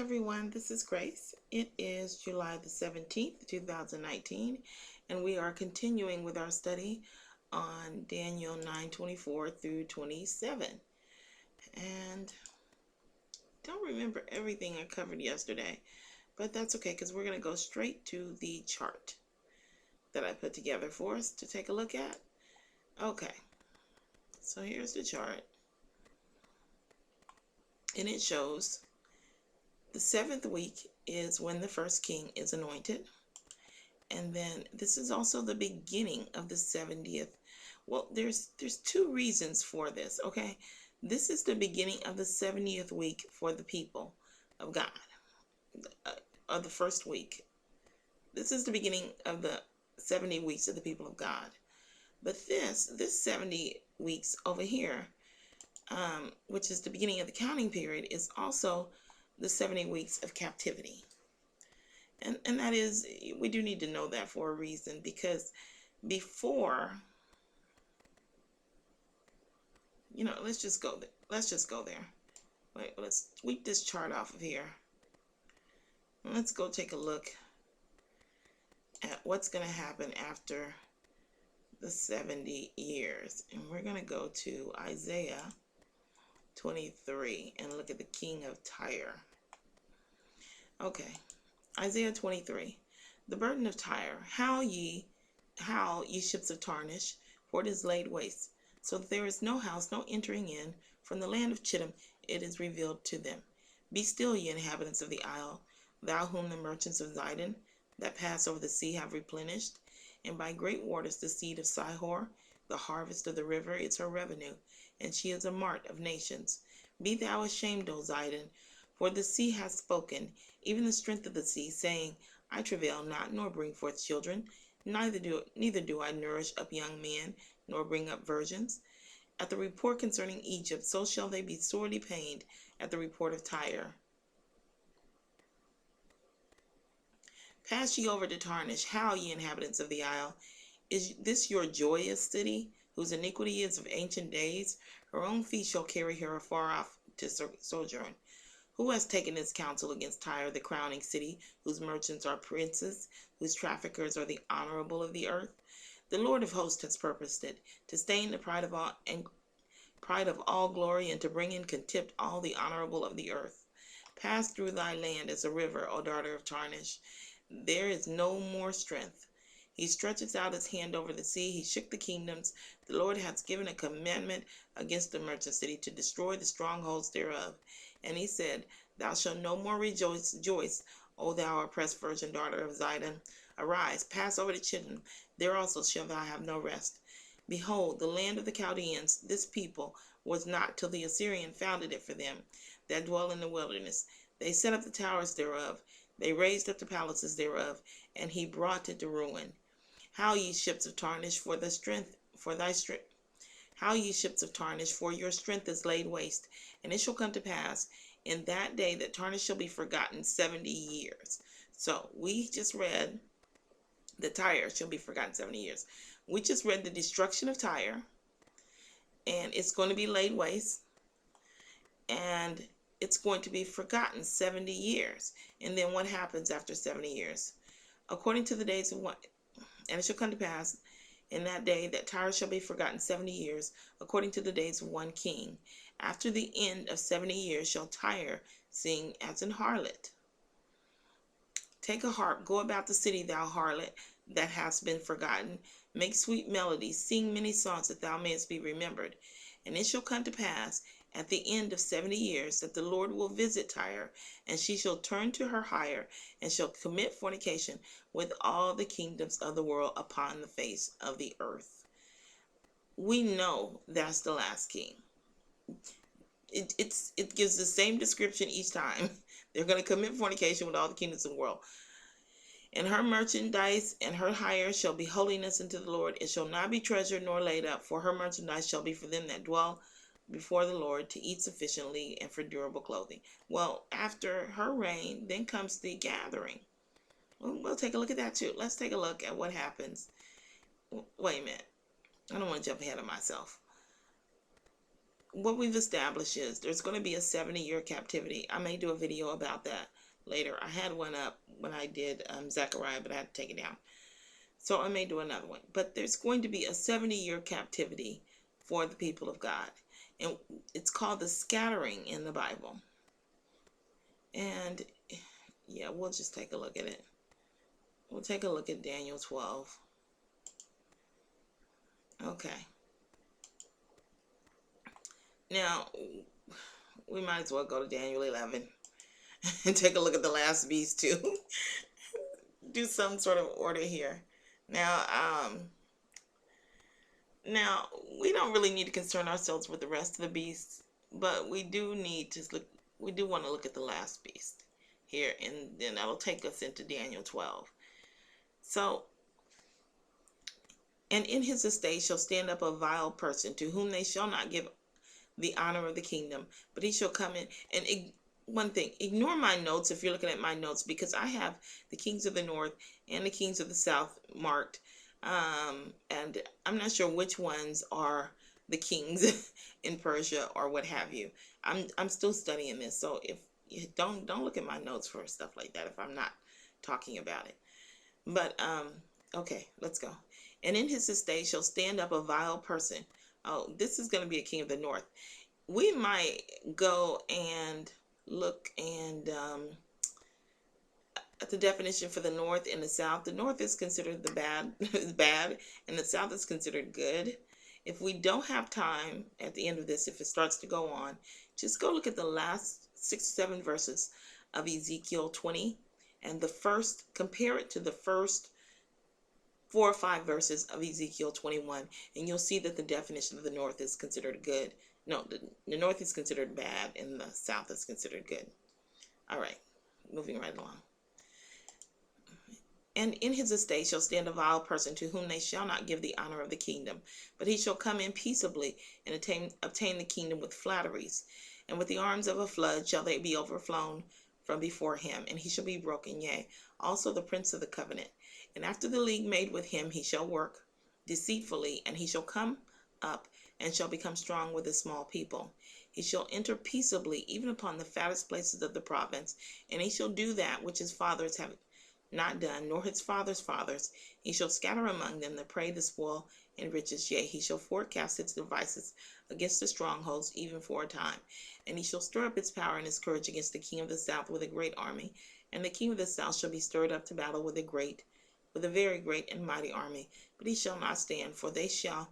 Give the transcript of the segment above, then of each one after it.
everyone, this is Grace. It is July the 17th, 2019, and we are continuing with our study on Daniel 9:24 through 27. And don't remember everything I covered yesterday, but that's okay because we're going to go straight to the chart that I put together for us to take a look at. Okay, so here's the chart, and it shows the seventh week is when the first king is anointed. And then this is also the beginning of the 70th. Well, there's two reasons for this, okay? This is the beginning of the 70th week for the people of God, of the first week. This is the beginning of the 70 weeks of the people of God. But this 70 weeks over here, which is the beginning of the counting period, is also the 70 weeks of captivity. And that is, we do need to know that for a reason, because before, let's just go there. Wait, let's sweep this chart off of here. Let's go take a look at what's going to happen after the 70 years. And we're going to go to Isaiah 23 and look at the king of Tyre. Okay. Isaiah 23, the burden of Tyre, howl ye ships of Tarshish, for it is laid waste, so that there is no house, no entering in. From the land of Chittim it is revealed to them. Be still, ye inhabitants of the isle, thou whom the merchants of Zidon that pass over the sea have replenished, and by great waters the seed of Sihor, the harvest of the river, is her revenue, and she is a mart of nations. Be thou ashamed, O Zidon, for the sea hath spoken, even the strength of the sea, saying, I travail not, nor bring forth children, neither do I nourish up young men, nor bring up virgins. At the report concerning Egypt, so shall they be sorely pained at the report of Tyre. Pass ye over to Tarshish, howl ye inhabitants of the isle. Is this your joyous city, whose iniquity is of ancient days? Her own feet shall carry her afar off to sojourn. Who has taken his counsel against Tyre, the crowning city, whose merchants are princes, whose traffickers are the honorable of the earth? The Lord of hosts has purposed it, to stain the pride of all glory, and to bring in contempt all the honorable of the earth. Pass through thy land as a river, O daughter of Tarshish. There is no more strength. He stretches out his hand over the sea. He shook the kingdoms. The Lord hath given a commandment against the merchant city, to destroy the strongholds thereof. And he said, Thou shalt no more rejoice, O thou oppressed virgin daughter of Zidon. Arise, pass over to Chittim. There also shalt thou have no rest. Behold, the land of the Chaldeans, this people, was not till the Assyrian founded it for them that dwell in the wilderness. They set up the towers thereof. They raised up the palaces thereof, and he brought it to ruin. How ye ships of Tarshish, for thy strength. How ye ships of Tarshish, for your strength is laid waste. And it shall come to pass in that day that Tarshish shall be forgotten 70 years. So we just read that Tyre shall be forgotten 70 years. We just read the destruction of Tyre, and it's going to be laid waste, and it's going to be forgotten 70 years. And then what happens after 70 years? According to the days of one, and it shall come to pass in that day that Tyre shall be forgotten 70 years, according to the days of one king. After the end of 70 years shall Tyre sing as an harlot. Take a harp, go about the city, thou harlot, that hast been forgotten. Make sweet melodies, sing many songs, that thou mayest be remembered. And it shall come to pass at the end of 70 years that the Lord will visit Tyre, and she shall turn to her hire, and shall commit fornication with all the kingdoms of the world upon the face of the earth. We know that's the last king. It gives the same description each time. They're going to commit fornication with all the kingdoms of the world. And her merchandise and her hire shall be holiness unto the Lord. It shall not be treasured nor laid up, for her merchandise shall be for them that dwell before the Lord, to eat sufficiently and for durable clothing. Well, after her reign, then comes the gathering. We'll take a look at that too. Let's take a look at what happens. Wait a minute. I don't want to jump ahead of myself. what we've established is there's going to be a 70-year captivity. I may do a video about that later. I had one up when I did Zechariah, but I had to take it down. So I may do another one. But there's going to be a 70-year captivity for the people of God. And it's called the scattering in the Bible. And yeah, we'll just take a look at it. We'll take a look at Daniel 12. Okay. Now, we might as well go to Daniel 11 and take a look at the last beast too. Do some sort of order here. Now, we don't really need to concern ourselves with the rest of the beasts, but we do need to look. We do want to look at the last beast here, and then that'll take us into Daniel 12. So, and in his estate shall stand up a vile person, to whom they shall not give the honor of the kingdom, but he shall come in. And one thing, ignore my notes if you're looking at my notes, because I have the kings of the north and the kings of the south marked, and I'm not sure which ones are the kings in Persia or what have you. I'm still studying this, so if you don't look at my notes for stuff like that if I'm not talking about it. But okay, let's go. And in his estate shall stand up a vile person. Oh, this is going to be a king of the north. We might go and look and at the definition for the north and the south. The north is considered the bad, is bad, and the south is considered good. If we don't have time at the end of this, if it starts to go on, just go look at the last 6 or 7 verses of Ezekiel 20, and compare it to the first 4 or 5 verses of Ezekiel 21, and you'll see that the definition of the north is considered good. No, the north is considered bad, and the south is considered good. All right, moving right along. And in his estate shall stand a vile person, to whom they shall not give the honor of the kingdom, but he shall come in peaceably and obtain the kingdom with flatteries. And with the arms of a flood shall they be overflown from before him, and he shall be broken, yea, also the prince of the covenant. And after the league made with him, he shall work deceitfully, and he shall come up and shall become strong with a small people. He shall enter peaceably even upon the fattest places of the province, and he shall do that which his fathers have not done, nor his fathers' fathers. He shall scatter among them the prey, the spoil, and riches. Yea, he shall forecast its devices against the strongholds, even for a time. And he shall stir up its power and its courage against the king of the south with a great army. And the king of the south shall be stirred up to battle with a very great and mighty army. But he shall not stand, for they shall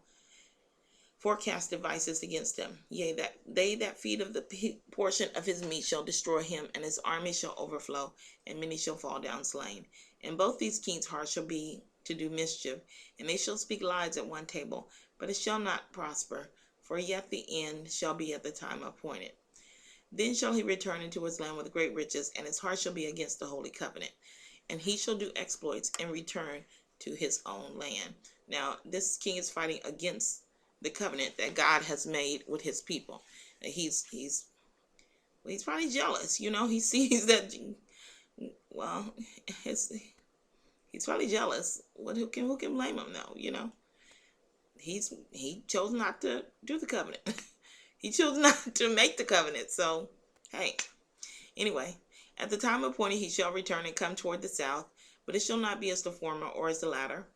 forecast devices against him. Yea, that they that feed of the portion of his meat shall destroy him, and his army shall overflow, and many shall fall down slain. And both these kings' hearts shall be to do mischief, and they shall speak lies at one table, but it shall not prosper, for yet the end shall be at the time appointed. Then shall he return into his land with great riches, and his heart shall be against the holy covenant. And he shall do exploits and return to his own land. Now, this king is fighting against the covenant that God has made with his people. He's probably jealous, you know. He sees that, well, he's probably jealous. Who can blame him though, you know? He chose not to do the covenant. He chose not to make the covenant. So, hey, anyway, at the time appointed he shall return and come toward the south, but it shall not be as the former or as the latter.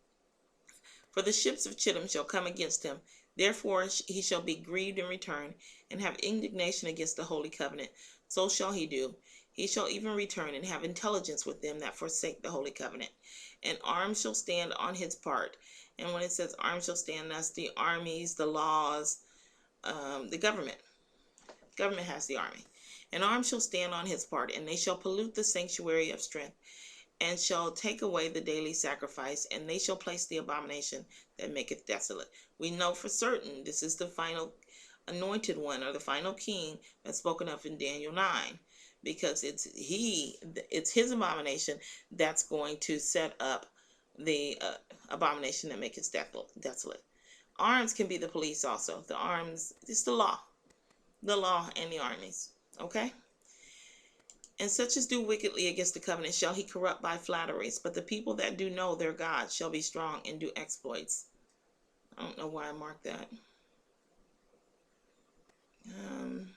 For the ships of Chittim shall come against him. Therefore he shall be grieved in return, and have indignation against the holy covenant. So shall he do. He shall even return and have intelligence with them that forsake the holy covenant. And arms shall stand on his part. And when it says arms shall stand, that's the armies, the laws, the government. Government has the army. And arms shall stand on his part, and they shall pollute the sanctuary of strength, and shall take away the daily sacrifice, and they shall place the abomination that maketh desolate. We know for certain this is the final anointed one, or the final king that's spoken of in Daniel 9, because it's his abomination that's going to set up the abomination that maketh desolate. Arms can be the police also. The arms, it's the law and the armies. Okay? And such as do wickedly against the covenant shall he corrupt by flatteries. But the people that do know their God shall be strong and do exploits. I don't know why I marked that. Um,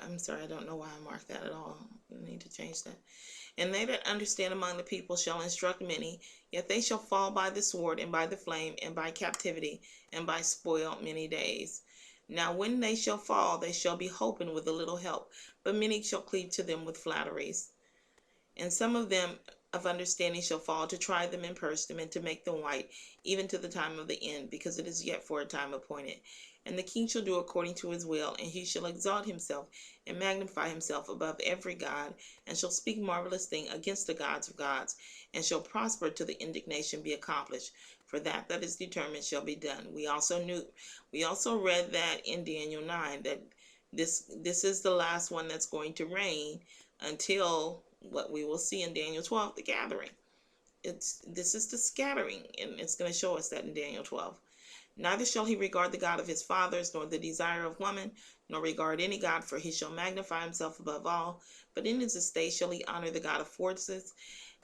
I'm sorry, I don't know why I marked that at all. I need to change that. And they that understand among the people shall instruct many, yet they shall fall by the sword, and by the flame, and by captivity, and by spoil many days. Now when they shall fall, they shall be holpen with a little help, but many shall cleave to them with flatteries. And some of them of understanding shall fall, to try them and purge them, and to make them white, even to the time of the end, because it is yet for a time appointed. And the king shall do according to his will, and he shall exalt himself and magnify himself above every god, and shall speak marvelous thing against the gods of gods, and shall prosper till the indignation be accomplished. For that is determined shall be done. We also read that in Daniel 9, that this is the last one that's going to reign until what we will see in Daniel 12, the gathering. This is the scattering, and it's going to show us that in Daniel 12. Neither shall he regard the God of his fathers, nor the desire of woman, nor regard any God, for he shall magnify himself above all. But in his estate shall he honor the God of forces,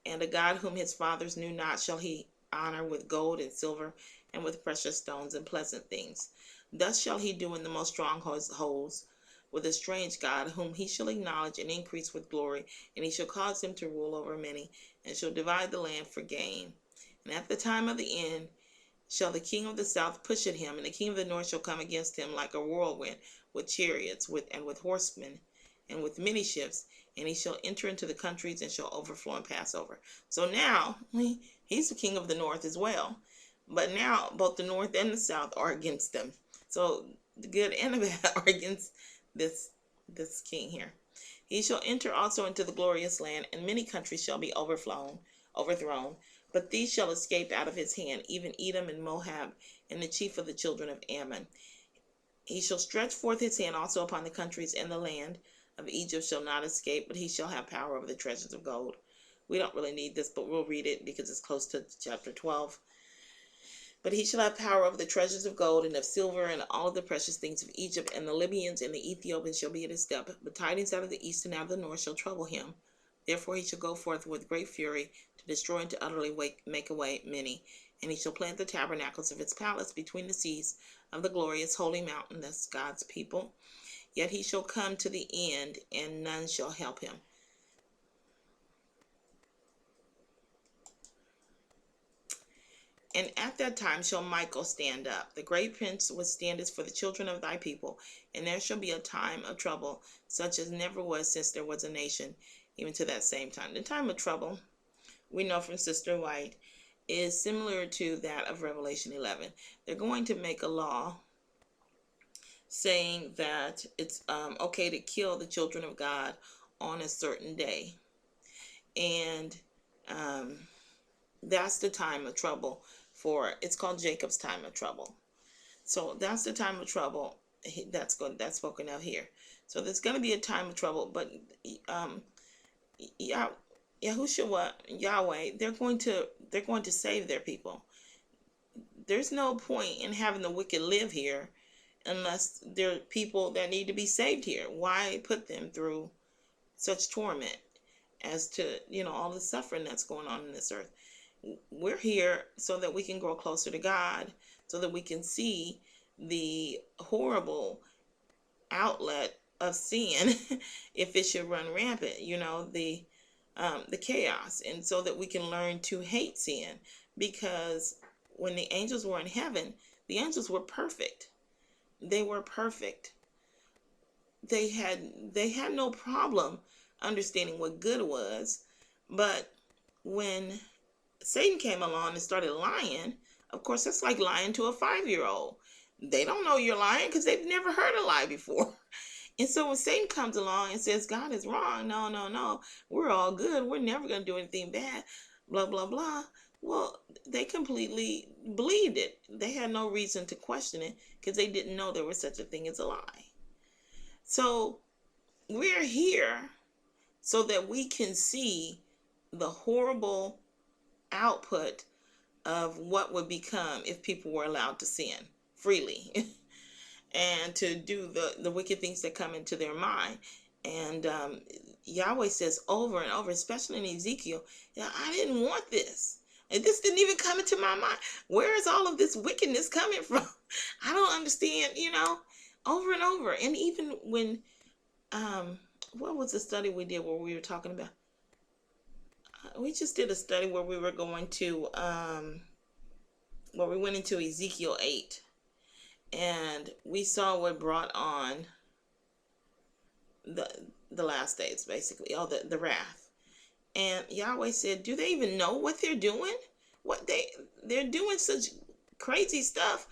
and a God whom his fathers knew not shall he honor with gold and silver, and with precious stones and pleasant things. Thus shall he do in the most strongholds, with a strange God, whom he shall acknowledge and increase with glory, and he shall cause him to rule over many, and shall divide the land for gain. And at the time of the end shall the king of the south push at him, and the king of the north shall come against him like a whirlwind, with chariots, with horsemen, and with many ships, and he shall enter into the countries, and shall overflow and pass over. So now he's the king of the north as well, but now both the north and the south are against them. So the good and the bad are against this king here. He shall enter also into the glorious land, and many countries shall be overthrown, but these shall escape out of his hand, even Edom and Moab, and the chief of the children of Ammon. He shall stretch forth his hand also upon the countries, and the land of Egypt shall not escape, but he shall have power over the treasures of gold. We don't really need this, but we'll read it because it's close to chapter 12. But he shall have power over the treasures of gold and of silver, and all of the precious things of Egypt, and the Libyans and the Ethiopians shall be at his step. But tidings out of the east and out of the north shall trouble him. Therefore he shall go forth with great fury, to destroy and to utterly make away many. And he shall plant the tabernacles of his palace between the seas of the glorious holy mountain, that's God's people. Yet he shall come to the end, and none shall help him. And at that time shall Michael stand up, the great prince which standeth for the children of thy people. And there shall be a time of trouble, such as never was since there was a nation, even to that same time. The time of trouble, we know from Sister White, is similar to that of Revelation 11. They're going to make a law saying that it's okay to kill the children of God on a certain day. And that's the time of trouble. It's called Jacob's time of trouble. So that's the time of trouble that's spoken of here. So there's going to be a time of trouble, but Yahushua, Yahweh, they're going to save their people. There's no point in having the wicked live here unless they're people that need to be saved here. Why put them through such torment as to, all the suffering that's going on in this earth? We're here so that we can grow closer to God, so that we can see the horrible outlet of sin if it should run rampant, the chaos, and so that we can learn to hate sin. Because when the angels were in heaven, the angels were perfect. They were perfect. They had no problem understanding what good was. But when Satan came along and started lying, of course, that's like lying to a 5-year-old. They don't know you're lying because they've never heard a lie before. And so when Satan comes along and says God is wrong, no, we're all good, we're never going to do anything bad, blah, blah, blah. Well, they completely believed it. They had no reason to question it because they didn't know there was such a thing as a lie. So we're here so that we can see the horrible output of what would become if people were allowed to sin freely and to do the wicked things that come into their mind. And Yahweh says over and over, especially in Ezekiel, I didn't want this. And this didn't even come into my mind. Where is all of this wickedness coming from? I don't understand, over and over. And even when, what was the study we did where we were talking about? We just did a study where we were going to, where we went into Ezekiel 8, and we saw what brought on the last days, basically, all the wrath. And Yahweh said, do they even know what they're doing? They're doing such crazy stuff.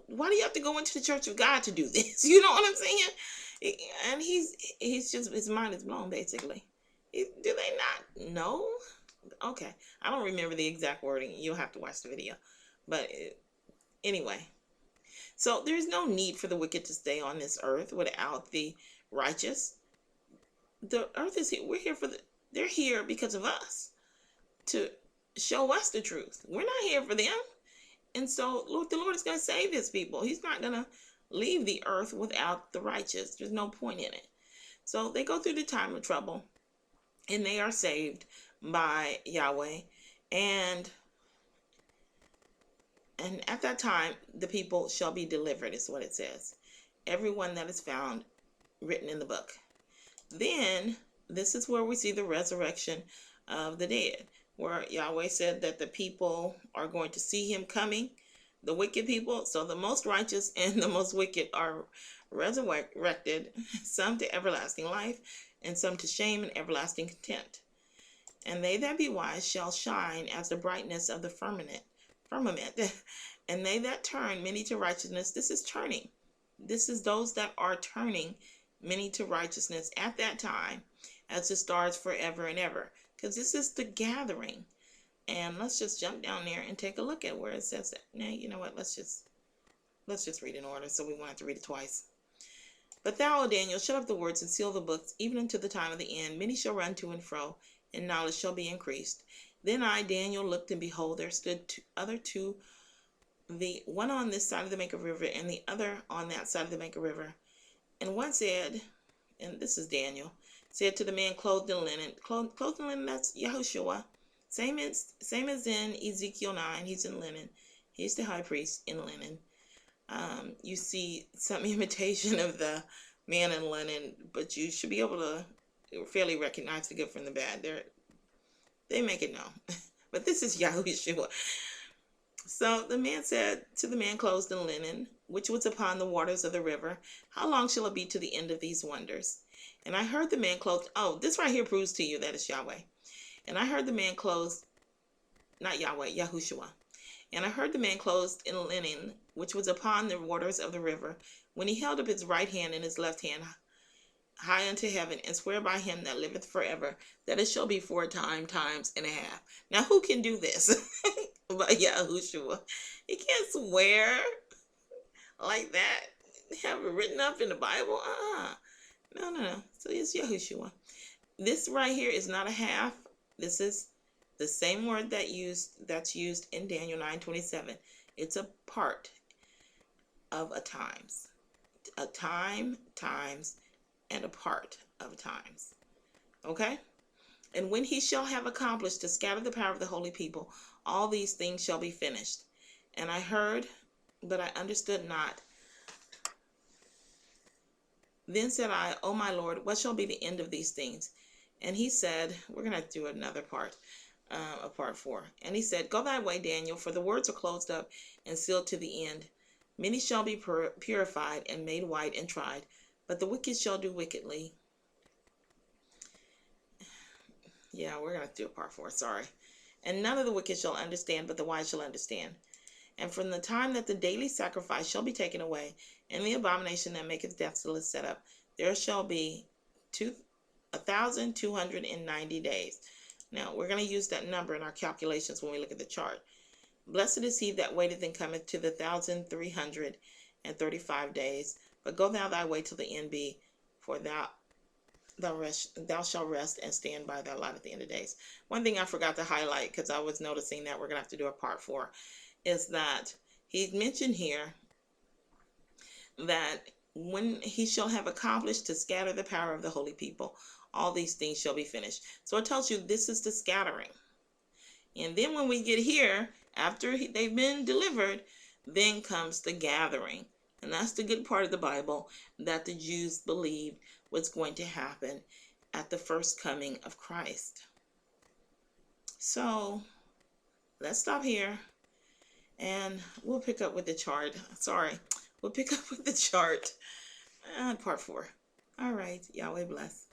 Why do you have to go into the church of God to do this? You know what I'm saying? And he's just, his mind is blown, basically. Do they not know? Okay, I don't remember the exact wording. You'll have to watch the video. But anyway, so there's no need for the wicked to stay on this earth without the righteous. The earth is here. We're here they're here because of us, to show us the truth. We're not here for them. And so the Lord is going to save his people. He's not going to leave the earth without the righteous. There's no point in it. So they go through the time of trouble, and they are saved by Yahweh. And at that time, the people shall be delivered, is what it says. Everyone that is found written in the book. Then, this is where we see the resurrection of the dead, where Yahweh said that the people are going to see him coming, the wicked people. So the most righteous and the most wicked are resurrected, some to everlasting life, and some to shame and everlasting contempt. And they that be wise shall shine as the brightness of the firmament. And they that turn many to righteousness, this is turning. This is those that are turning many to righteousness at that time, as the stars forever and ever. Because this is the gathering. And let's just jump down there and take a look at where it says that. Now, you know what? Let's just read in order, so we won't have to read it twice. But thou, O Daniel, shut up the words and seal the books, even unto the time of the end. Many shall run to and fro, and knowledge shall be increased. Then I, Daniel, looked, and behold, there stood other two, the one on this side of the Maker River, and the other on that side of the Maker River. And one said, and this is Daniel, said to the man clothed in linen, clothed in linen, that's Yahushua. Same as in Ezekiel 9, he's in linen. He's the high priest in linen. You see some imitation of the man in linen, but you should be able to fairly recognize the good from the bad. They make it known. But this is Yahushua. So the man said to the man clothed in linen, which was upon the waters of the river, how long shall it be to the end of these wonders? And I heard the man clothed, this right here proves to you that it's Yahweh. And I heard the man clothed, not Yahweh, Yahushua. And I heard the man clothed in linen, which was upon the waters of the river, when he held up his right hand and his left hand high unto heaven, and swear by him that liveth forever, that it shall be 4 times and a half. Now, who can do this? By Yahushua. He can't swear like that. Have it written up in the Bible? No. So it's Yahushua. This right here is not a half. This is the same word that's used in Daniel 9:27. It's a part of a times. A time, times, and a part of times. Okay? And when he shall have accomplished to scatter the power of the holy people, all these things shall be finished. And I heard, but I understood not. Then said I, O my Lord, what shall be the end of these things? And he said, we're going to do another part, of part 4. And he said, go thy way, Daniel, for the words are closed up and sealed to the end. Many shall be purified and made white and tried, but the wicked shall do wickedly. Yeah, we're going to do a part 4, sorry. And none of the wicked shall understand, but the wise shall understand. And from the time that the daily sacrifice shall be taken away, and the abomination that maketh desolate set up, there shall be 1,290 days. Now, we're going to use that number in our calculations when we look at the chart. Blessed is he that waiteth and cometh to the 1,335 days. But go thou thy way till the end be, for thou shalt rest and stand by thy light at the end of days. One thing I forgot to highlight, because I was noticing that we're going to have to do a part 4, is that he mentioned here that when he shall have accomplished to scatter the power of the holy people, all these things shall be finished. So it tells you this is the scattering. And then when we get here, after they've been delivered, then comes the gathering. And that's the good part of the Bible, that the Jews believed was going to happen at the first coming of Christ. So let's stop here and we'll pick up with the chart. We'll pick up with the chart on part 4. All right. Yahweh bless.